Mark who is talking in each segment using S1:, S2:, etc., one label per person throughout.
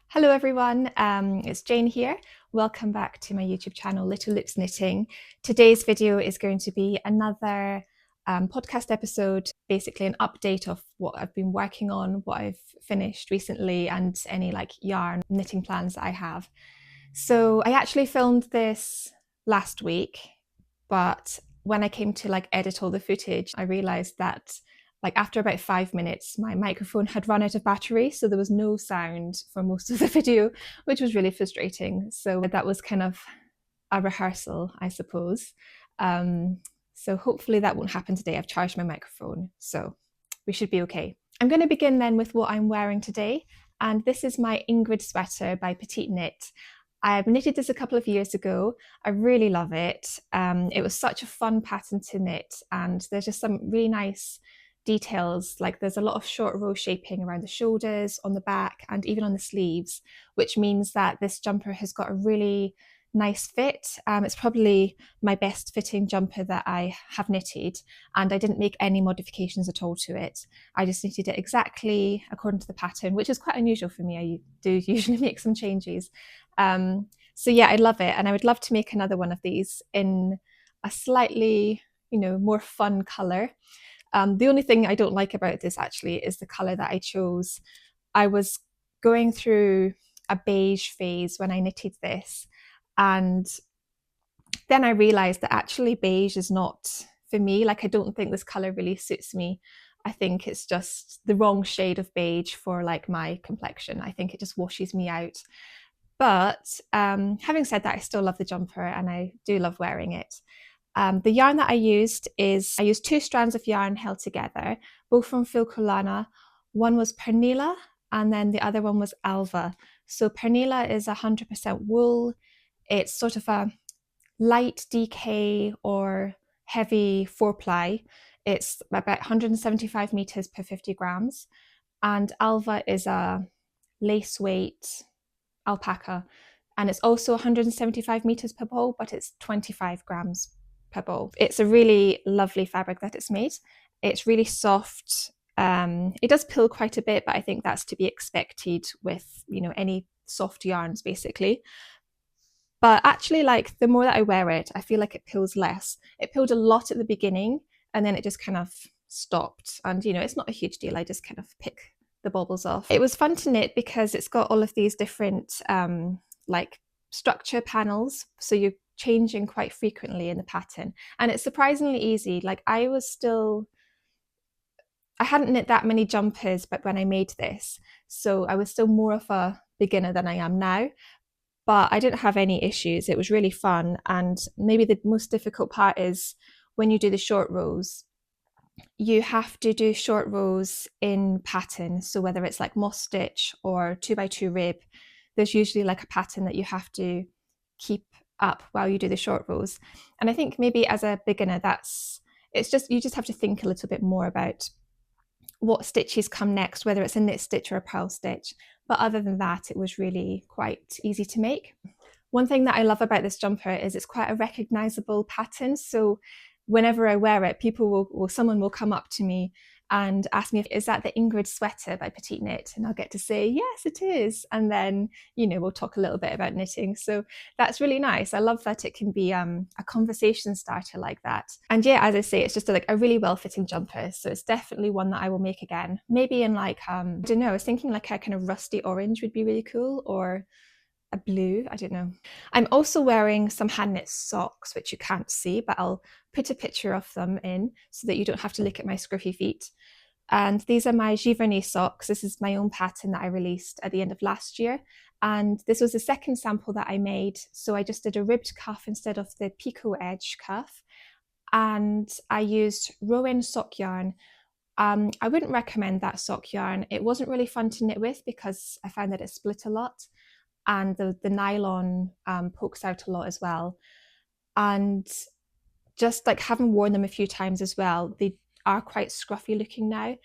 S1: Hello everyone, it's Jane here. Welcome back to my YouTube channel, Little Lips Knitting. Today's video is going to be another podcast episode, basically an update of what I've been working on, what I've finished recently, and any like yarn knitting plans that I have. So I actually filmed this last week, but when I came to like edit all the footage, I realized that like after about 5 minutes, my microphone had run out of battery, so there was no sound for most of the video, which was really frustrating. So that was kind of a rehearsal, I suppose. So hopefully that won't happen today. I've charged my microphone, so we should be okay. I'm going to begin then with what I'm wearing today, and this is my Ingrid sweater by Petiteknit. I've knitted this a couple of years ago. I really love it. It was such a fun pattern to knit, and there's just some really nice details, like there's a lot of short row shaping around the shoulders, on the back, and even on the sleeves, which means that this jumper has got a really nice fit. It's probably my best fitting jumper that I have knitted, and I didn't make any modifications at all to it. I just knitted it exactly according to the pattern, which is quite unusual for me. I do usually make some changes. So yeah, I love it, and I would love to make another one of these in a slightly, more fun colour. The only thing I don't like about this actually is the colour that I chose. I was going through a beige phase when I knitted this, and then I realised that actually beige is not for me. Like, I don't think this colour really suits me. I think it's just the wrong shade of beige for like my complexion. I think it just washes me out. But having said that, I still love the jumper and I do love wearing it. The yarn that I used two strands of yarn held together, both from Filcolana. One was Pernilla and then the other one was Alva. So Pernilla is 100% wool. It's sort of a light DK or heavy 4-ply. It's about 175 meters per 50 grams. And Alva is a lace weight alpaca. And it's also 175 meters per ball, but it's 25 grams per ball. It's a really lovely fabric that it's made. It's really soft. It does pill quite a bit, but I think that's to be expected with, any soft yarns basically. But actually, like, the more that I wear it, I feel like it pills less. It pilled a lot at the beginning and then it just kind of stopped. And, it's not a huge deal. I just kind of pick the baubles off. It was fun to knit because it's got all of these different like structure panels, so you're changing quite frequently in the pattern, and it's surprisingly easy. Like, I hadn't knit that many jumpers but when I made this, so I was still more of a beginner than I am now, but I didn't have any issues. It was really fun. And maybe the most difficult part is when you do the short rows. You have to do short rows in pattern, so whether it's like moss stitch or 2x2 rib, there's usually like a pattern that you have to keep up while you do the short rows. And I think maybe as a beginner, you just have to think a little bit more about what stitches come next, whether it's a knit stitch or a purl stitch. But other than that, it was really quite easy to make. One thing that I love about this jumper is it's quite a recognizable pattern. So whenever I wear it, someone will come up to me and ask me, is that the Ingrid sweater by Petiteknit? And I'll get to say, yes, it is. And then, we'll talk a little bit about knitting. So that's really nice. I love that it can be a conversation starter like that. And yeah, as I say, it's just a really well-fitting jumper. So it's definitely one that I will make again. Maybe in like, I don't know, I was thinking like a kind of rusty orange would be really cool, or a blue, I don't know. I'm also wearing some hand knit socks, which you can't see, but I'll put a picture of them in so that you don't have to look at my scruffy feet. And these are my Giverny socks. This is my own pattern that I released at the end of last year. And this was the second sample that I made. So I just did a ribbed cuff instead of the picot edge cuff. And I used Rowan sock yarn. I wouldn't recommend that sock yarn. It wasn't really fun to knit with because I found that it split a lot. And the nylon pokes out a lot as well. And just like having worn them a few times as well, they are quite scruffy looking now,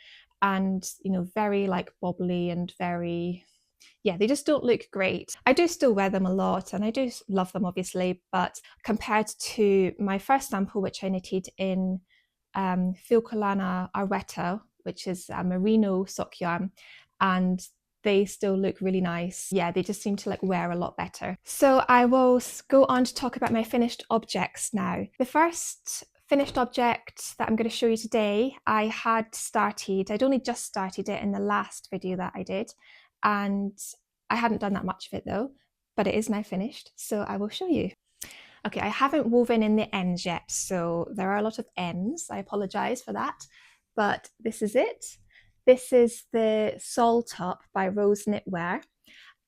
S1: and very like bobbly and very, they just don't look great. I do still wear them a lot and I do love them obviously, but compared to my first sample, which I knitted in Filcolana Arwetta, which is a merino sock yarn, and they still look really nice. Yeah, they just seem to like wear a lot better. So I will go on to talk about my finished objects now. The first finished object that I'm going to show you today, I'd only just started it in the last video that I did, and I hadn't done that much of it though, but it is now finished, so I will show you. Okay, I haven't woven in the ends yet, so there are a lot of ends. I apologize for that, but this is it. This is the Sol top by Rose Knitwear,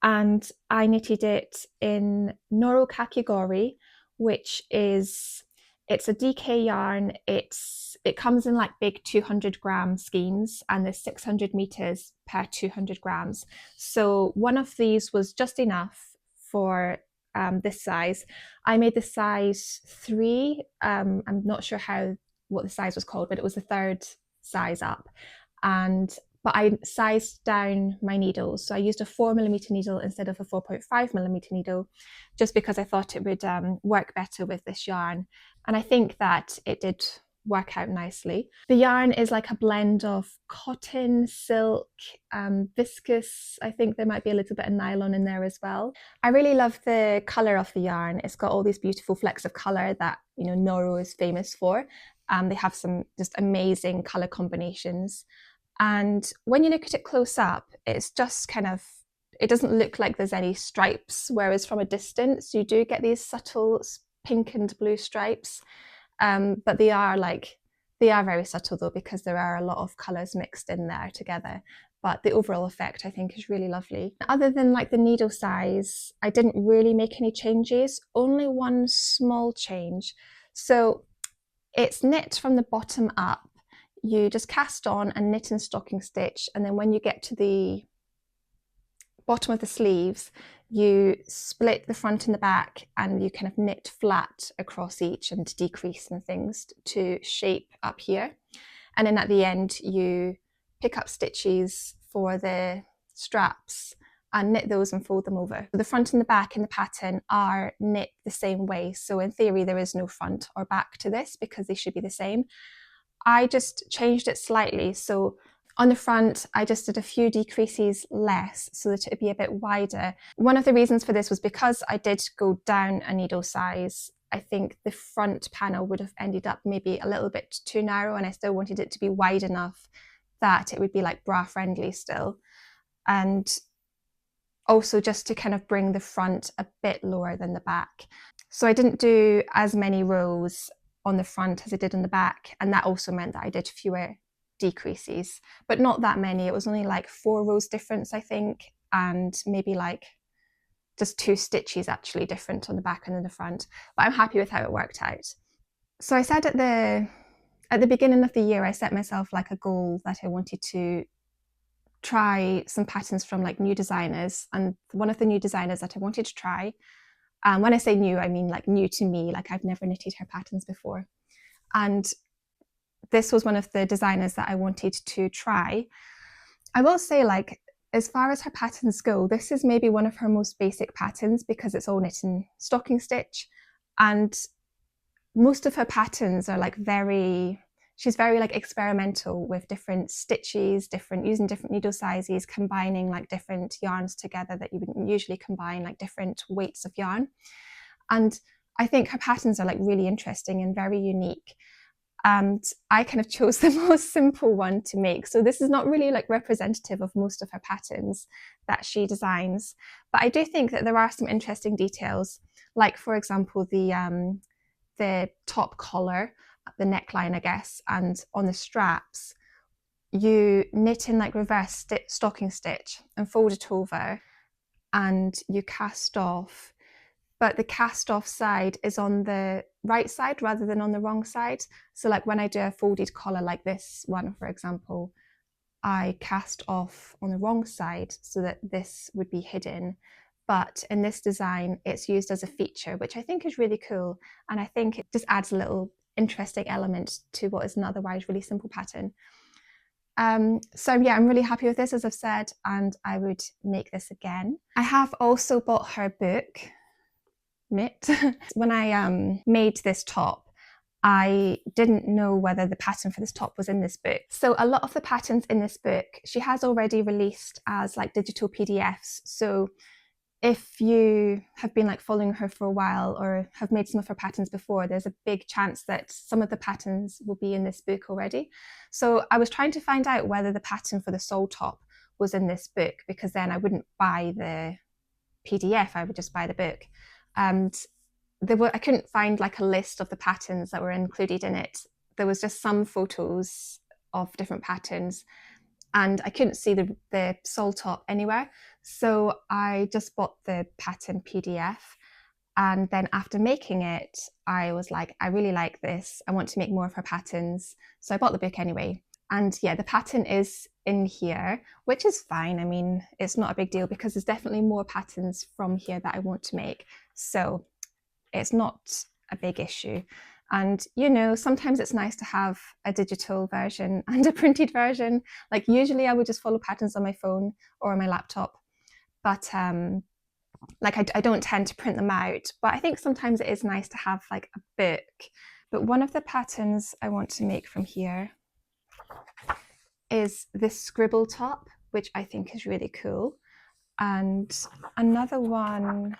S1: and I knitted it in Noro Kakigori, which is, it's a DK yarn. It comes in like big 200-gram skeins, and there's 600 meters per 200 grams. So one of these was just enough for this size. I made the size 3. I'm not sure what the size was called, but it was the 3rd size up. But I sized down my needles. So I used a 4mm needle instead of a 4.5mm needle, just because I thought it would work better with this yarn. And I think that it did work out nicely. The yarn is like a blend of cotton, silk, viscose. I think there might be a little bit of nylon in there as well. I really love the colour of the yarn. It's got all these beautiful flecks of colour that, you know, Noro is famous for. They have some just amazing colour combinations. And when you look at it close up, it's just kind of, it doesn't look like there's any stripes, whereas from a distance you do get these subtle pink and blue stripes. But they are very subtle though, because there are a lot of colours mixed in there together. But the overall effect I think is really lovely. Other than like the needle size, I didn't really make any changes, only one small change. So it's knit from the bottom up. You just cast on and knit and stocking stitch, and then when you get to the bottom of the sleeves, you split the front and the back, and you kind of knit flat across each and decrease and things to shape up here. And then at the end, you pick up stitches for the straps and knit those and fold them over. The front and the back in the pattern are knit the same way. So in theory, there is no front or back to this because they should be the same. I just changed it slightly. So on the front, I just did a few decreases less so that it would be a bit wider. One of the reasons for this was because I did go down a needle size. I think the front panel would have ended up maybe a little bit too narrow, and I still wanted it to be wide enough that it would be like bra friendly still. And also just to kind of bring the front a bit lower than the back. So I didn't do as many rows on the front as I did on the back, and that also meant that I did fewer decreases, but not that many. It was only like 4 rows difference I think, and maybe like just 2 stitches actually different on the back and then the front, but I'm happy with how it worked out. So I said at the beginning of the year I set myself like a goal that I wanted to try some patterns from like new designers, and one of the new designers that I wanted to try, when I say new, I mean like new to me, like I've never knitted her patterns before. And this was one of the designers that I wanted to try. I will say, like, as far as her patterns go, this is maybe one of her most basic patterns because it's all knit and stocking stitch. And most of her patterns are like she's very like experimental with different stitches, using different needle sizes, combining like different yarns together that you wouldn't usually combine, like different weights of yarn. And I think her patterns are like really interesting and very unique. And I kind of chose the most simple one to make. So this is not really like representative of most of her patterns that she designs. But I do think that there are some interesting details, like for example, the top collar, the neckline, I guess, and on the straps, you knit in like reverse stocking stitch and fold it over, and you cast off. But the cast off side is on the right side rather than on the wrong side. So like when I do a folded collar like this one, for example, I cast off on the wrong side so that this would be hidden. But in this design, it's used as a feature, which I think is really cool. And I think it just adds a little interesting element to what is an otherwise really simple pattern. So yeah, I'm really happy with this, as I've said, and I would make this again. I have also bought her book, Knit. When I made this top, I didn't know whether the pattern for this top was in this book. So a lot of the patterns in this book, she has already released as like digital PDFs. So if you have been like following her for a while or have made some of her patterns before, there's a big chance that some of the patterns will be in this book already. So I was trying to find out whether the pattern for the sole top was in this book, because then I wouldn't buy the PDF, I would just buy the book. And I couldn't find like a list of the patterns that were included in it. There was just some photos of different patterns, and I couldn't see the sole top anywhere. So I just bought the pattern PDF. And then after making it, I was like, I really like this. I want to make more of her patterns. So I bought the book anyway. And yeah, the pattern is in here, which is fine. I mean, it's not a big deal because there's definitely more patterns from here that I want to make. So it's not a big issue. And, you know, sometimes it's nice to have a digital version and a printed version. Like usually I would just follow patterns on my phone or on my laptop. But like I don't tend to print them out. But I think sometimes it is nice to have like a book. But one of the patterns I want to make from here is this scribble top, which I think is really cool. And another one,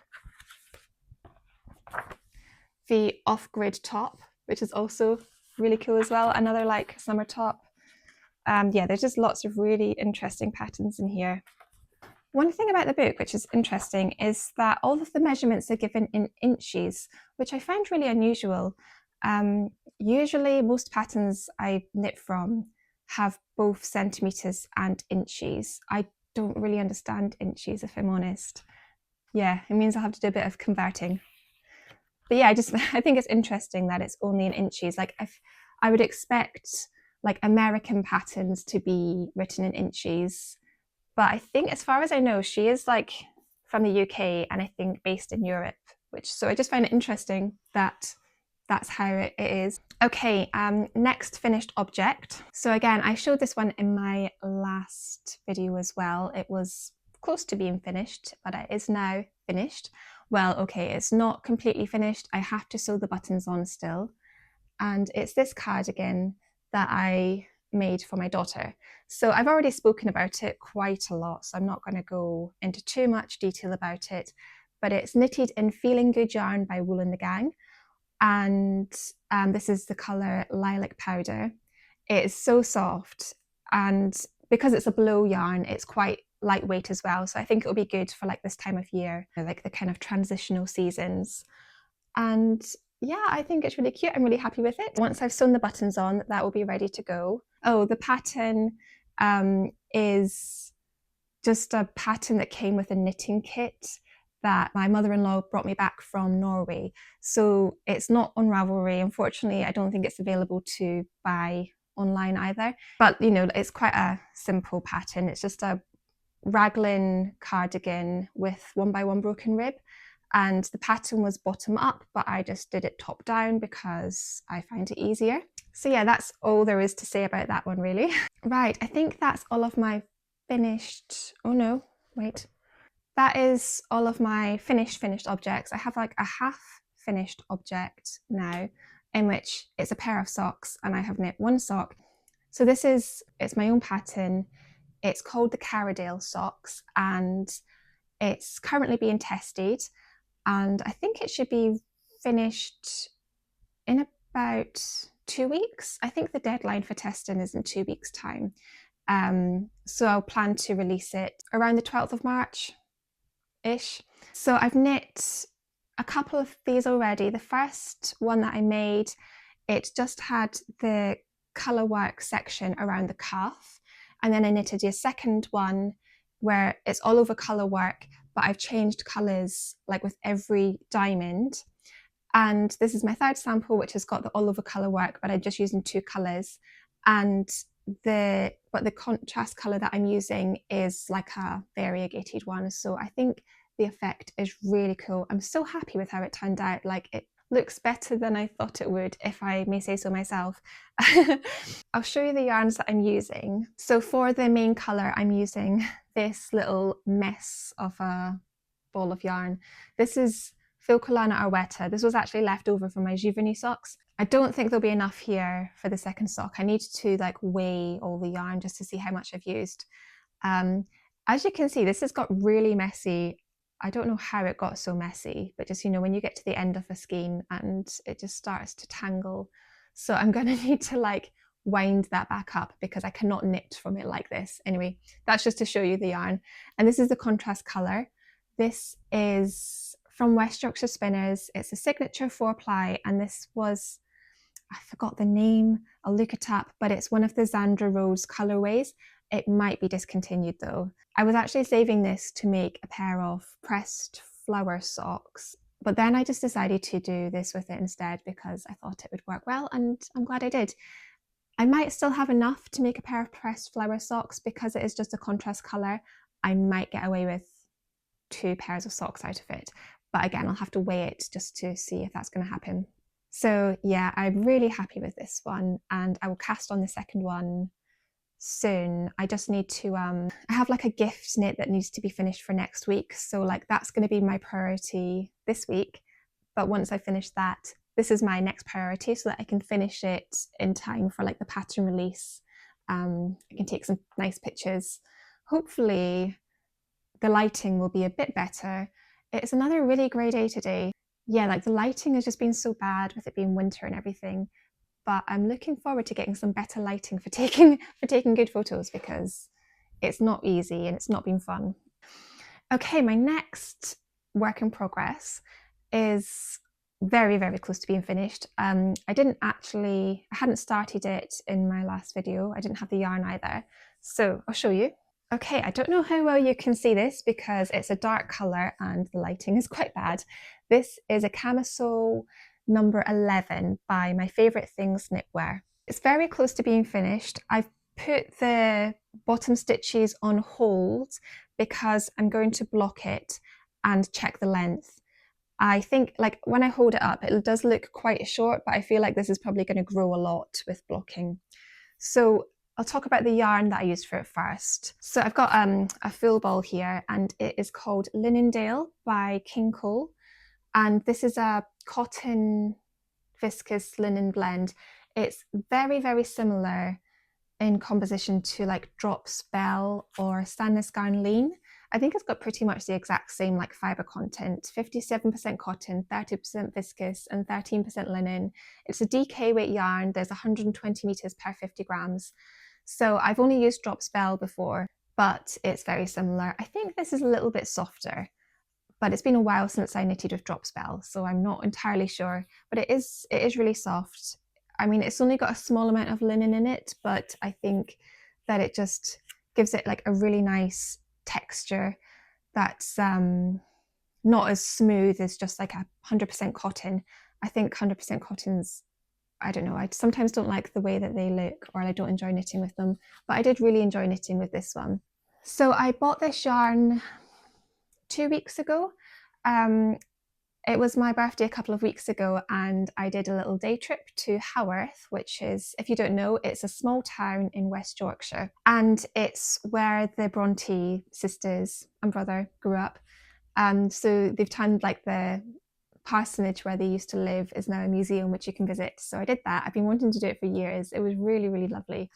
S1: the off-grid top, which is also really cool as well. Another like summer top. Yeah, there's just lots of really interesting patterns in here. One thing about the book, which is interesting, is that all of the measurements are given in inches, which I find really unusual. Usually most patterns I knit from have both centimetres and inches. I don't really understand inches, if I'm honest. Yeah, it means I'll have to do a bit of converting. But yeah, I think it's interesting that it's only in inches. Like I would expect like American patterns to be written in inches. But I think, as far as I know, she is like from the UK and I think based in Europe, so I just find it interesting that that's how it is. Okay, next finished object. So again, I showed this one in my last video as well. It was close to being finished, but it is now finished. Well, okay, it's not completely finished. I have to sew the buttons on still. And it's this cardigan that I made for my daughter. So I've already spoken about it quite a lot, so I'm not going to go into too much detail about it, but it's knitted in Feeling Good yarn by Wool and the Gang. And this is the colour Lilac Powder. It is so soft, and because it's a blow yarn, it's quite lightweight as well. So I think it'll be good for like this time of year, like the kind of transitional seasons. And yeah, I think it's really cute. I'm really happy with it. Once I've sewn the buttons on, that will be ready to go. Oh, the pattern is just a pattern that came with a knitting kit that my mother-in-law brought me back from Norway. So it's not on Ravelry. Unfortunately, I don't think it's available to buy online either. But, you know, it's quite a simple pattern. It's just a raglan cardigan with 1x1 broken rib. And the pattern was bottom up, but I just did it top down because I find it easier. So yeah, that's all there is to say about that one, really. Right, I think that's all of my finished, oh no, wait. That is all of my finished objects. I have like a half finished object now, in which it's a pair of socks and I have knit one sock. So it's my own pattern. It's called the Carradale socks and it's currently being tested. And I think it should be finished in about 2 weeks. I think the deadline for testing is in 2 weeks' time. So I'll plan to release it around the 12th of March-ish. So I've knit a couple of these already. The first one that I made, it just had the colour work section around the cuff. And then I knitted a second one where it's all over colour work, but I've changed colours like with every diamond. And this is my third sample, which has got the all over colour work, but I'm just using 2 colours. And the contrast colour that I'm using is like a variegated one. So I think the effect is really cool. I'm so happy with how it turned out. Like it looks better than I thought it would, if I may say so myself. I'll show you the yarns that I'm using. So for the main colour, I'm using this little mess of a ball of yarn. This is Filcolana Arwetta. This was actually left over from my Giverny socks. I don't think there'll be enough here for the second sock. I need to like weigh all the yarn just to see how much I've used. As you can see, this has got really messy. I don't know how it got so messy, but just, you know, when you get to the end of a skein and it just starts to tangle. So I'm going to need to like wind that back up because I cannot knit from it like this. Anyway, that's just to show you the yarn. And this is the contrast colour. This is from West Yorkshire Spinners. It's a signature 4-ply, and this was, I forgot the name, I'll look it up, but it's one of the Zandra Rose colourways. It might be discontinued though. I was actually saving this to make a pair of pressed flower socks, but then I just decided to do this with it instead because I thought it would work well, and I'm glad I did. I might still have enough to make a pair of pressed flower socks because it is just a contrast colour. I might get away with 2 pairs of socks out of it, but again, I'll have to weigh it just to see if that's going to happen. So yeah, I'm really happy with this one, and I will cast on the second one soon. I just need to I have like a gift knit that needs to be finished for next week, so like that's going to be my priority this week. But once I finish that, this is my next priority so that I can finish it in time for like the pattern release. I can take some nice pictures. Hopefully the lighting will be a bit better. It's another really grey day today. Yeah, like the lighting has just been so bad with it being winter and everything, but I'm looking forward to getting some better lighting for taking good photos because it's not easy and it's not been fun. Okay, my next work in progress is very, very close to being finished. I hadn't started it in my last video. I didn't have the yarn either, so I'll show you. Okay, I don't know how well you can see this because it's a dark colour and the lighting is quite bad. This is a Camisole number 11 by My Favourite Things Knitwear. It's very close to being finished. I've put the bottom stitches on hold because I'm going to block it and check the length. I think like when I hold it up, it does look quite short, but I feel like this is probably going to grow a lot with blocking. So I'll talk about the yarn that I used for it first. So I've got a full ball here, and it is called Linendale by Cole. And this is a cotton viscose linen blend. It's very, very similar in composition to like Drop Spell or Stannis Garn Lean. I think it's got pretty much the exact same like fibre content, 57% cotton, 30% viscose and 13% linen. It's a DK weight yarn. There's 120 meters per 50 grams. So I've only used Drop Spell before, but it's very similar. I think this is a little bit softer, but it's been a while since I knitted with Drop Spell, so I'm not entirely sure, but it is really soft. I mean, it's only got a small amount of linen in it, but I think that it just gives it like a really nice texture that's not as smooth as just like 100% cotton. I think 100% cottons, I don't know, I sometimes don't like the way that they look, or I don't enjoy knitting with them, but I did really enjoy knitting with this one. So I bought this yarn 2 weeks ago. It was my birthday a couple of weeks ago, and I did a little day trip to Haworth, which is, if you don't know, it's a small town in West Yorkshire, and it's where the Bronte sisters and brother grew up. So they've turned like the parsonage where they used to live is now a museum which you can visit. So I did that. I've been wanting to do it for years. It was really, really lovely.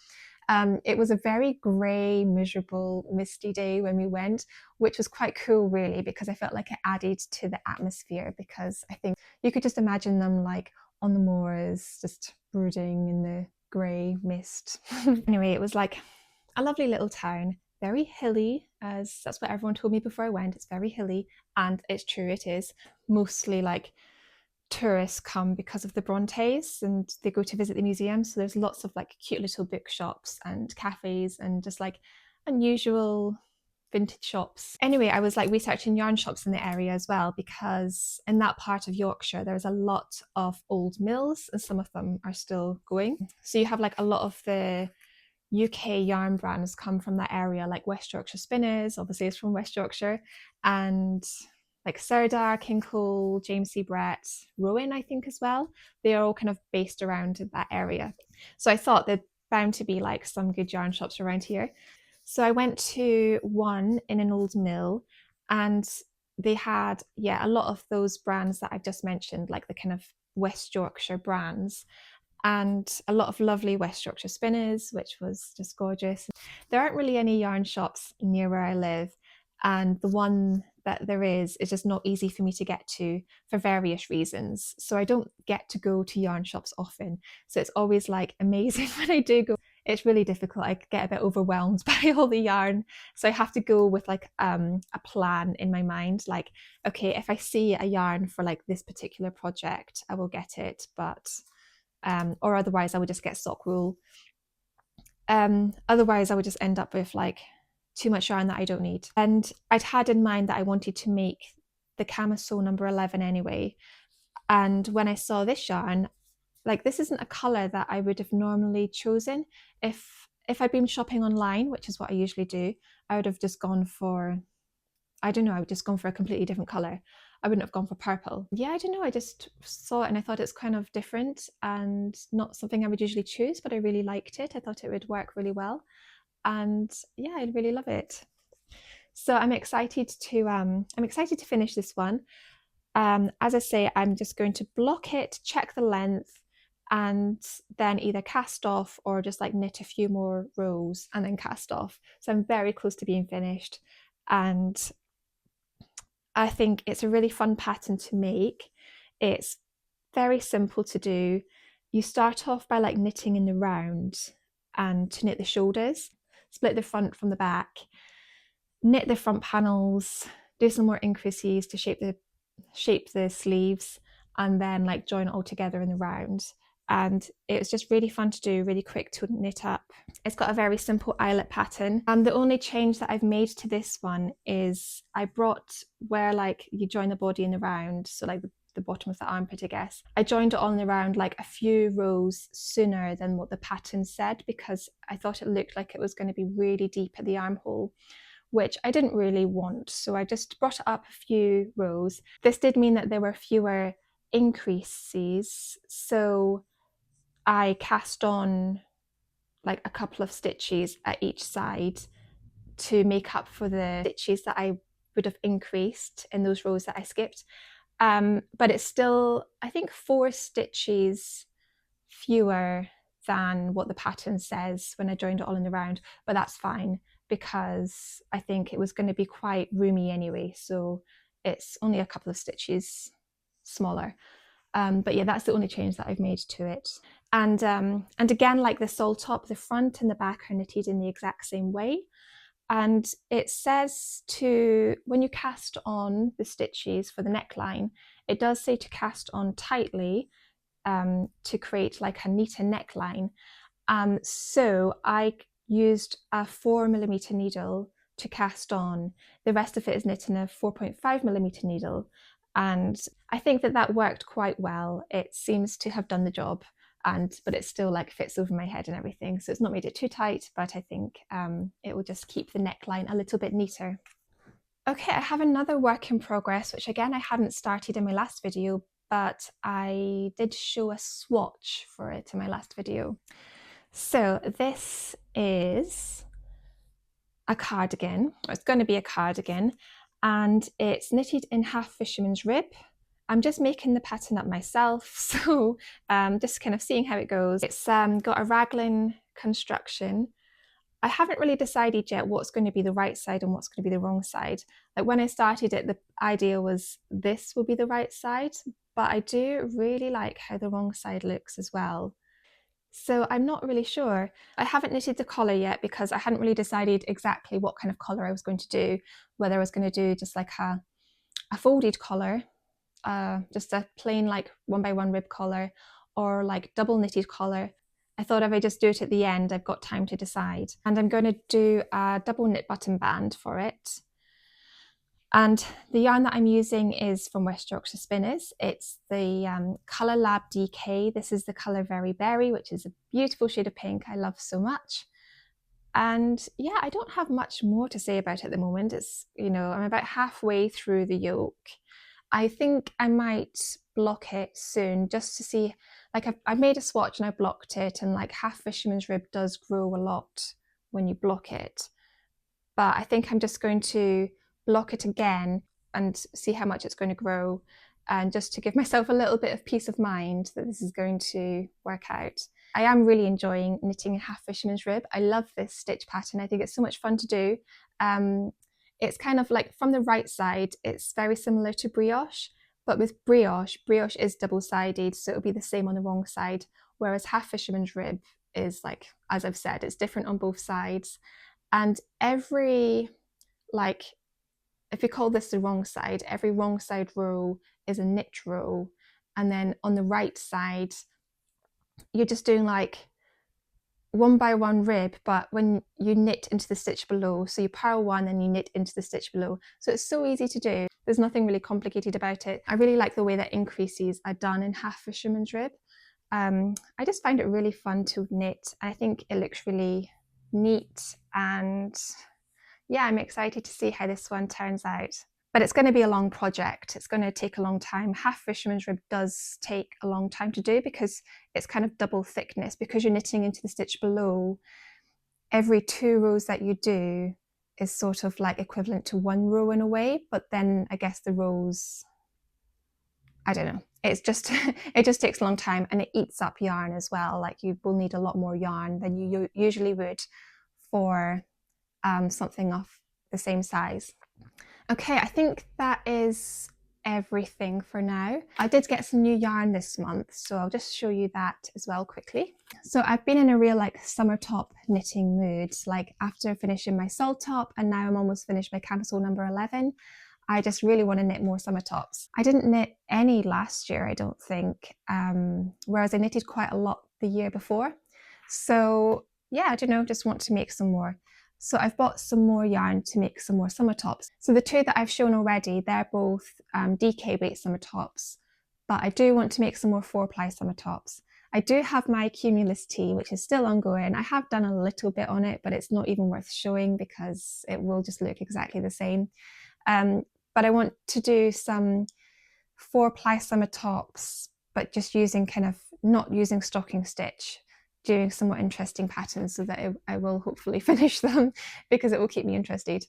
S1: It was a very grey, miserable, misty day when we went, which was quite cool really, because I felt like it added to the atmosphere, because I think you could just imagine them like on the moors, just brooding in the grey mist. Anyway, it was like a lovely little town, very hilly, as that's what everyone told me before I went. It's very hilly, and it's true, it is. Mostly like tourists come because of the Brontes and they go to visit the museum, so there's lots of like cute little bookshops and cafes and just like unusual vintage shops. Anyway, I was like researching yarn shops in the area as well, because in that part of Yorkshire there's a lot of old mills and some of them are still going. So you have like a lot of the UK yarn brands come from that area, like West Yorkshire Spinners, obviously it's from West Yorkshire, and like Serdar, Cole, James C. Brett, Rowan, I think as well. They are all kind of based around that area. So I thought there'd bound to be like some good yarn shops around here. So I went to one in an old mill, and they had, yeah, a lot of those brands that I've just mentioned, like the kind of West Yorkshire brands, and a lot of lovely West Yorkshire spinners, which was just gorgeous. There aren't really any yarn shops near where I live, and the one that there is just not easy for me to get to for various reasons. So I don't get to go to yarn shops often. So it's always like amazing when I do go. It's really difficult. I get a bit overwhelmed by all the yarn. So I have to go with like a plan in my mind. Like, okay, if I see a yarn for like this particular project, I will get it. But or otherwise I would just get sock wool. Otherwise I would just end up with like too much yarn that I don't need. And I'd had in mind that I wanted to make the Camisole number 11 anyway. And when I saw this yarn, like this isn't a colour that I would have normally chosen. If I'd been shopping online, which is what I usually do, I would have just gone for, I don't know, I would just gone for a completely different colour. I wouldn't have gone for purple. Yeah, I don't know, I just saw it and I thought it's kind of different and not something I would usually choose, but I really liked it. I thought it would work really well. And yeah, I really love it. So I'm excited to finish this one. As I say, I'm just going to block it, check the length, and then either cast off or just like knit a few more rows and then cast off. So I'm very close to being finished, and I think it's a really fun pattern to make. It's very simple to do. You start off by like knitting in the round and to knit the shoulders, split the front from the back, knit the front panels, do some more increases to shape the sleeves, and then like join it all together in the round. And it was just really fun to do, really quick to knit up. It's got a very simple eyelet pattern. And the only change that I've made to this one is I brought where like you join the body in the round, so like the bottom of the armpit, I guess. I joined it all in the round like a few rows sooner than what the pattern said, because I thought it looked like it was going to be really deep at the armhole, which I didn't really want. So I just brought it up a few rows. This did mean that there were fewer increases. So I cast on like a couple of stitches at each side to make up for the stitches that I would have increased in those rows that I skipped. But it's still, I think, 4 stitches fewer than what the pattern says when I joined it all in the round, but that's fine because I think it was going to be quite roomy anyway, so it's only a couple of stitches smaller. But yeah, that's the only change that I've made to it. And again, like the sole top, the front and the back are knitted in the exact same way. And it says to, when you cast on the stitches for the neckline, it does say to cast on tightly to create like a neater neckline. So I used a 4mm needle to cast on. The rest of it is knit in a 4.5mm needle. And I think that worked quite well. It seems to have done the job, but it still like fits over my head and everything. So it's not made it too tight, but I think it will just keep the neckline a little bit neater. Okay, I have another work in progress, which again, I hadn't started in my last video, but I did show a swatch for it in my last video. So this is a cardigan, or it's going to be a cardigan, and it's knitted in half-fisherman's rib. I'm just making the pattern up myself, so just kind of seeing how it goes. It's got a raglan construction. I haven't really decided yet what's going to be the right side and what's going to be the wrong side. Like when I started it, the idea was this will be the right side, but I do really like how the wrong side looks as well. So I'm not really sure. I haven't knitted the collar yet because I hadn't really decided exactly what kind of collar I was going to do, whether I was going to do just like a folded collar, just a plain like 1x1 rib collar, or like double knitted collar. I thought if I just do it at the end, I've got time to decide. And I'm going to do a double knit button band for it. And the yarn that I'm using is from West Yorkshire Spinners. It's the Colourlab DK. This is the colour Very Berry, which is a beautiful shade of pink I love so much. And yeah, I don't have much more to say about it at the moment. It's, you know, I'm about halfway through the yoke. I think I might block it soon just to see, like I've made a swatch and I blocked it, and like half-fisherman's rib does grow a lot when you block it. But I think I'm just going to block it again and see how much it's going to grow, and just to give myself a little bit of peace of mind that this is going to work out. I am really enjoying knitting a half fisherman's rib. I love this stitch pattern. I think it's so much fun to do. It's kind of like from the right side, it's very similar to brioche, but with brioche is double-sided, so it'll be the same on the wrong side, whereas half fisherman's rib is, like, as I've said, it's different on both sides. And every, like, if you call this the wrong side, every wrong side row is a knit row, and then on the right side you're just doing like 1 by 1 rib, but when you knit into the stitch below, so you purl one and you knit into the stitch below. So it's so easy to do. There's nothing really complicated about it. I really like the way that increases are done in half fisherman's rib. I just find it really fun to knit. I think it looks really neat, and yeah, I'm excited to see how this one turns out. But it's going to be a long project. It's going to take a long time. Half fisherman's rib does take a long time to do because it's kind of double thickness. Because you're knitting into the stitch below, every 2 rows that you do is sort of like equivalent to 1 row in a way. But then I guess the rows, I don't know. It's just, it just takes a long time, and it eats up yarn as well. Like, you will need a lot more yarn than you usually would for something of the same size. Okay, I think that is everything for now. I did get some new yarn this month, so I'll just show you that as well quickly. So I've been in a real like summer top knitting mood, like after finishing my sol top, and now I'm almost finished my camisole number 11. I just really want to knit more summer tops. I didn't knit any last year, I don't think, whereas I knitted quite a lot the year before. So yeah, I don't know, just want to make some more. So I've bought some more yarn to make some more summer tops. So the 2 that I've shown already, they're both DK weight summer tops, but I do want to make some more 4-ply summer tops. I do have my Cumulus tee, which is still ongoing. I have done a little bit on it, but it's not even worth showing because it will just look exactly the same. But I want to do some 4-ply summer tops, but just using kind of, not using stocking stitch, doing some more interesting patterns so that I will hopefully finish them because it will keep me interested.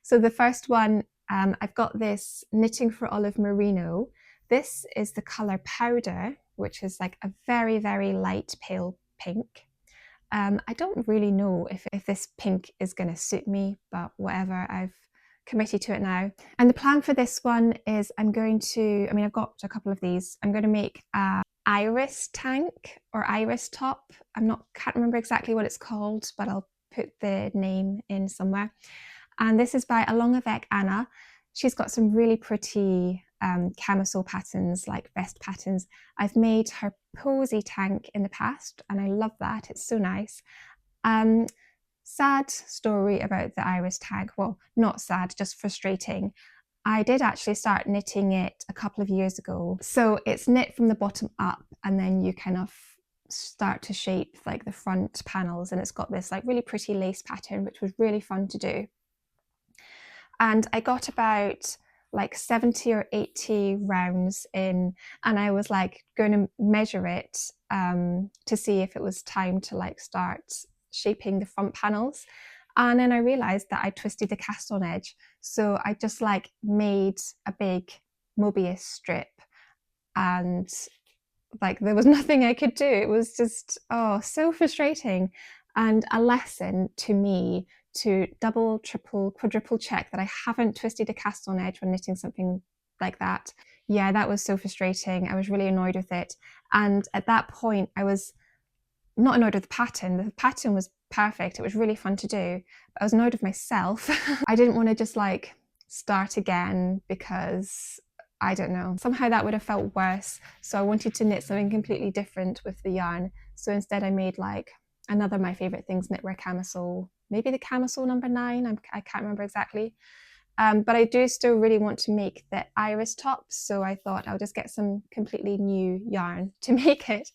S1: So the first one, I've got this Knitting for Olive merino. This is the colour Powder, which is like a very, very light pale pink. I don't really know if this pink is going to suit me, but whatever, I've committed to it now. And the plan for this one is I'm going to, I've got a couple of these. I'm going to make a iris tank or iris top. Can't remember exactly what it's called, but I'll put the name in somewhere. And this is by Along Avec Anna. She's got some really pretty camisole patterns, like vest patterns. I've made her posy tank in the past, and I love that. It's so nice. Sad story about the iris tank. Well, not sad, just frustrating. I did actually start knitting it a couple of years ago. So it's knit from the bottom up, and then you kind of start to shape like the front panels, and it's got this like really pretty lace pattern, which was really fun to do. And I got about like 70 or 80 rounds in, and I was like going to measure it to see if it was time to like start shaping the front panels. And then I realized that I twisted the cast on edge. So I just like made a big Mobius strip, and like there was nothing I could do. It was just, oh, so frustrating. And a lesson to me to double, triple, quadruple check that I haven't twisted a cast on edge when knitting something like that. Yeah, that was so frustrating. I was really annoyed with it. And at that point, I was not annoyed with the pattern. The pattern was perfect. It was really fun to do. But I was annoyed with myself. I didn't want to just like start again because I don't know, somehow that would have felt worse. So I wanted to knit something completely different with the yarn. So instead I made like another of my favorite things, Knitwear camisole, maybe the camisole number 9. I can't remember exactly. But I do still really want to make the iris tops. So I thought I'll just get some completely new yarn to make it.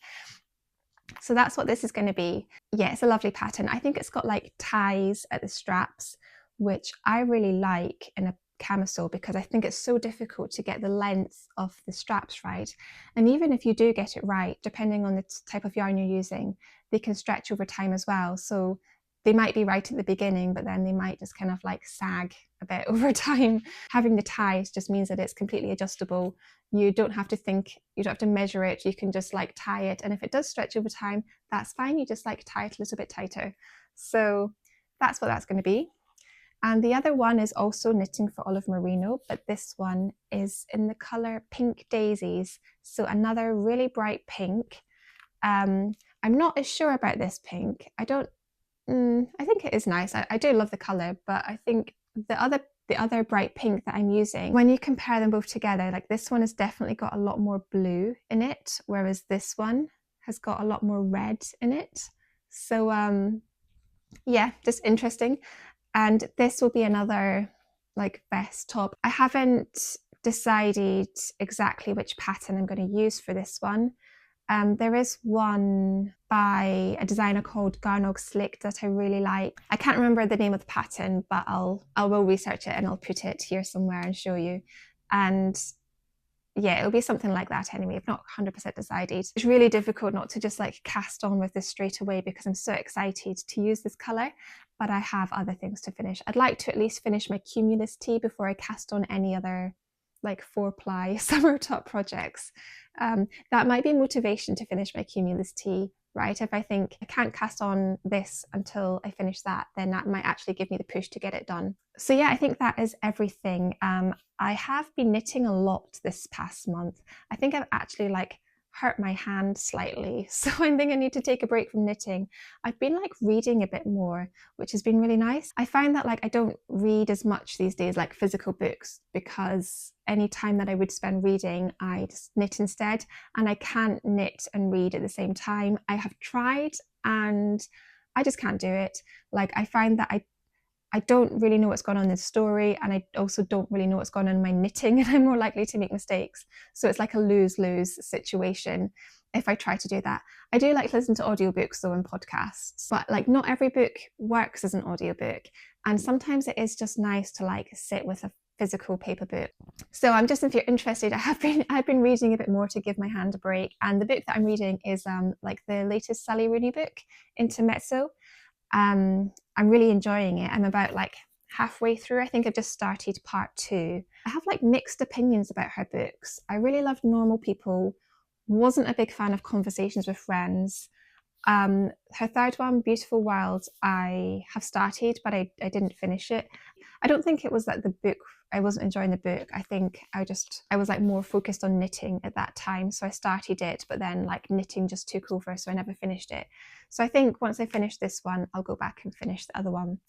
S1: So that's what this is going to be. Yeah, it's a lovely pattern. I think it's got like ties at the straps, which I really like in a camisole because I think it's so difficult to get the length of the straps right. And even if you do get it right, depending on the type of yarn you're using, they can stretch over time as well. So they might be right at the beginning, but then they might just kind of like sag a bit over time. Having the ties just means that it's completely adjustable. You don't have to think, you don't have to measure it. You can just like tie it. And if it does stretch over time, that's fine. You just like tie it a little bit tighter. So that's what that's going to be. And the other one is also knitting for olive merino, but this one is in the color Pink Daisies. So another really bright pink. I'm not as sure about this pink. I think it is nice. I do love the color, but I think the other bright pink that I'm using, when you compare them both together, like this one has definitely got a lot more blue in it, whereas this one has got a lot more red in it. So yeah, just interesting. And this will be another like vest top. I haven't decided exactly which pattern I'm going to use for this one. There is one by a designer called Garnog Slick that I really like. I can't remember the name of the pattern, but I will research it and I'll put it here somewhere and show you. And yeah, it'll be something like that anyway. I've not 100% decided. It's really difficult not to just like cast on with this straight away because I'm so excited to use this colour, but I have other things to finish. I'd like to at least finish my Cumulus tee before I cast on any other like 4-ply summer top projects. That might be motivation to finish my Cumulus tee, right? If I think I can't cast on this until I finish that, then that might actually give me the push to get it done. So yeah, I think that is everything. I have been knitting a lot this past month. I think I've actually like hurt my hand slightly, so I think I need to take a break from knitting. I've been like reading a bit more, which has been really nice. I find that like I don't read as much these days, like physical books, because any time that I would spend reading, I just knit instead, and I can't knit and read at the same time. I have tried and I just can't do it. Like I find that I don't really know what's going on in the story, and I also don't really know what's going on in my knitting, and I'm more likely to make mistakes. So it's like a lose-lose situation if I try to do that. I do like to listen to audiobooks though and podcasts, but like not every book works as an audiobook, and sometimes it is just nice to like sit with a physical paper book. So I'm just, if you're interested, I've been reading a bit more to give my hand a break, and the book that I'm reading is like the latest Sally Rooney book, Intermezzo. I'm really enjoying it. I'm about like halfway through. I think I've just started part 2. I have like mixed opinions about her books. I really loved Normal People, wasn't a big fan of Conversations with Friends. Her third one, Beautiful World, I have started, but I didn't finish it. I don't think it was that the book, I wasn't enjoying the book. I think I was like more focused on knitting at that time. So I started it, but then like knitting just took over, so I never finished it. So I think once I finish this one, I'll go back and finish the other one.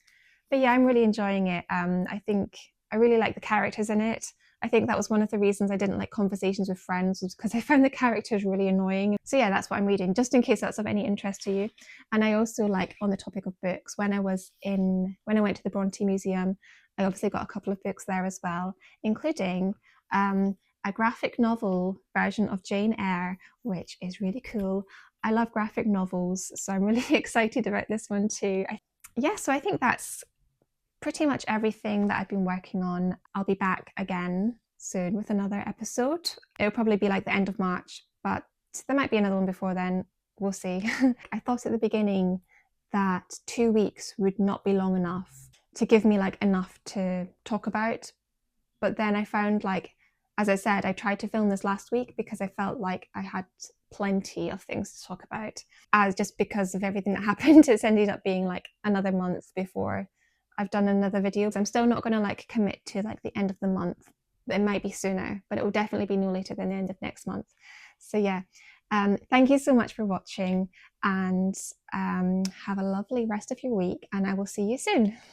S1: But yeah, I'm really enjoying it. I think I really like the characters in it. I think that was one of the reasons I didn't like Conversations with Friends, was because I found the characters really annoying. So yeah, that's what I'm reading, just in case that's of any interest to you. And I also like, on the topic of books, when I went to the Bronte Museum, I obviously got a couple of books there as well, including a graphic novel version of Jane Eyre, which is really cool. I love graphic novels, so I'm really excited about this one too. Yeah, so I think that's pretty much everything that I've been working on. I'll be back again soon with another episode. It'll probably be like the end of March, but there might be another one before then. We'll see. I thought at the beginning that 2 weeks would not be long enough to give me like enough to talk about. But then I found, like, as I said, I tried to film this last week because I felt like I had plenty of things to talk about. As just because of everything that happened, it's ended up being like another month before I've done another video. I'm still not going to like commit to like the end of the month. It might be sooner, but it will definitely be no later than the end of next month. So yeah, thank you so much for watching, and have a lovely rest of your week, and I will see you soon.